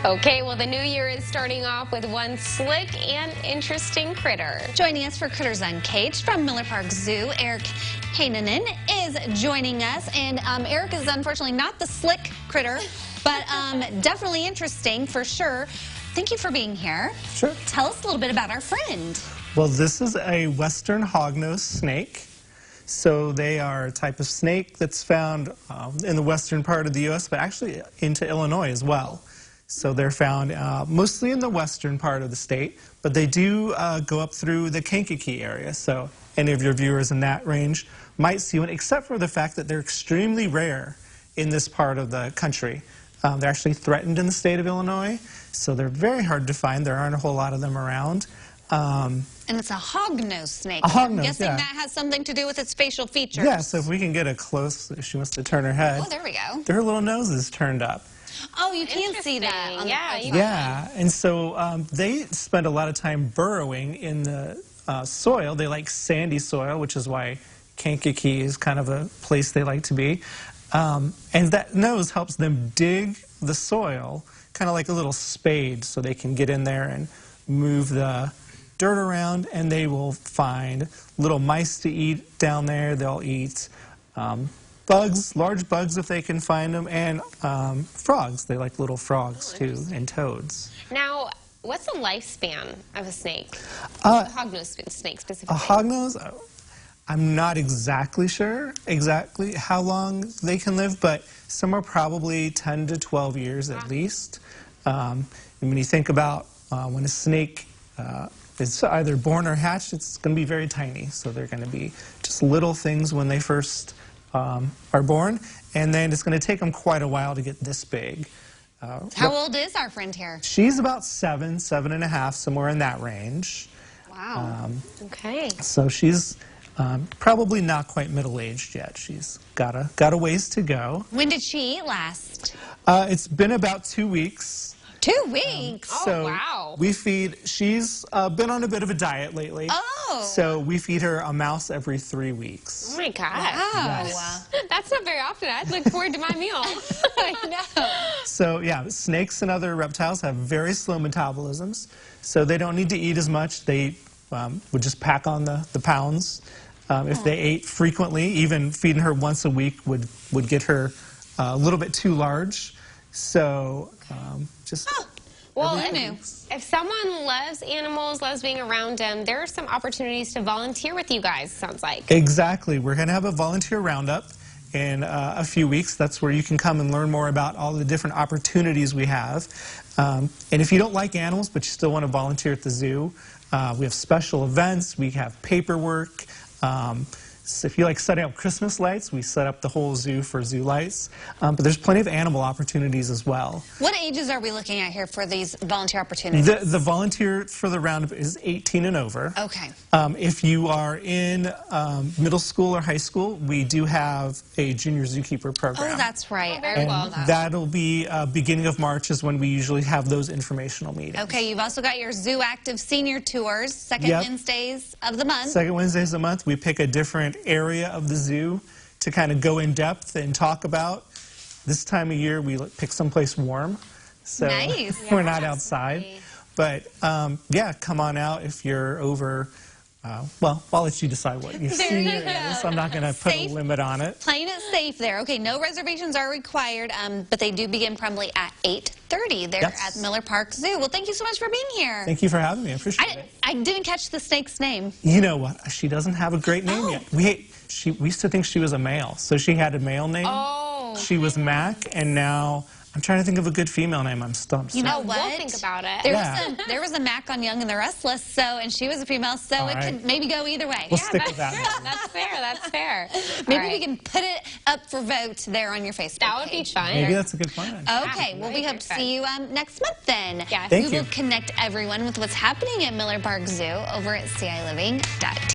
Okay, well, the new year is starting off with one slick and interesting critter. Joining us for Critters Uncaged from Miller Park Zoo, Eric Heinonen is joining us. And Eric is unfortunately not the slick critter, but definitely interesting for sure. Thank you for being here. Sure. Tell us a little bit about our friend. Well, this is a western hognose snake. So they are a type of snake that's found in the western part of the U.S., but actually into Illinois as well. So they're found mostly in the western part of the state, but they do go up through the Kankakee area. So any of your viewers in that range might see one, except for the fact that they're extremely rare in this part of the country. They're actually threatened in the state of Illinois, so they're very hard to find. There aren't a whole lot of them around. And it's a hognose snake. A hognose, I'm guessing yeah. that has something to do with its facial features. Yeah, so if we can get a close, if she wants to turn her head. Oh, there we go. Her little nose is turned up. Oh, you can see that. On Yeah, and so they spend a lot of time burrowing in the soil. They like sandy soil, which is why Kankakee is kind of a place they like to be. And that nose helps them dig the soil, kind of like a little spade, so they can get in there and move the dirt around, and they will find little mice to eat down there. They'll eat bugs, large bugs if they can find them, and frogs. They like little frogs too, and toads. Now, what's the lifespan of a snake? A hognose snake specifically. A hognose, I'm not exactly sure exactly how long they can live, but some are probably 10 to 12 years at least. And when you think about when a snake is either born or hatched, it's going to be very tiny. So they're going to be just little things when they first are born, and then it's going to take them quite a while to get this big. How old is our friend here? She's about 7, 7.5, somewhere in that range. Wow. Okay. So she's probably not quite middle-aged yet. She's got a ways to go. When did she eat last? It's been about 2 weeks. 2 weeks? So wow. we feed, she's been on a bit of a diet lately. Oh. So we feed her a mouse every 3 weeks. Oh my God. Wow. Yes. That's not very often. I'd look forward to my meal. I know. So yeah, snakes and other reptiles have very slow metabolisms, so they don't need to eat as much. They would just pack on the pounds. If they ate frequently, even feeding her once a week would get her a little bit too large. So just... Well, I knew. if someone loves animals, loves being around them, there are some opportunities to volunteer with you guys, sounds like. Exactly. We're going to have a volunteer roundup in a few weeks. That's where you can come and learn more about all the different opportunities we have. And if you don't like animals, but you still want to volunteer at the zoo, we have special events. We have paperwork. So if you like setting up Christmas lights, we set up the whole zoo for zoo lights. But there's plenty of animal opportunities as well. What ages are we looking at here for these volunteer opportunities? The volunteer for the roundup is 18 and over. Okay. If you are in middle school or high school, we do have a junior zookeeper program. Oh, that's right. very well. That'll be beginning of March is when we usually have those informational meetings. Okay, you've also got your Zoo Active Senior Tours, second Wednesdays of the month. Second Wednesdays of the month, we pick a different area of the zoo to kind of go in depth and talk about. This time of year, we pick someplace warm, so nice. we're not outside. But yeah, come on out if you're over. Well, I'll let you decide what your senior is. I'm not going to put a limit on it. Playing it safe there. Okay, no reservations are required, but they do begin promptly at 8:30 there at Miller Park Zoo. Well, thank you so much for being here. Thank you for having me. I appreciate it. I didn't catch the snake's name. You know what? She doesn't have a great name yet. We used to think she was a male, so she had a male name. Oh. She was Mac, and now I'm trying to think of a good female name. I'm stumped. You know what? We'll think about it. There was a Mac on Young and the Restless, and she was a female, so it could maybe go either way. We'll stick with that. That's fair. That's fair. Maybe we can put it up for vote there on your Facebook That would page. be fun. Maybe that's a good plan. Okay, well, we hope to see you next month then. Yes. Thank we you. will connect everyone with what's happening at Miller Park Zoo over at CILiving.tv.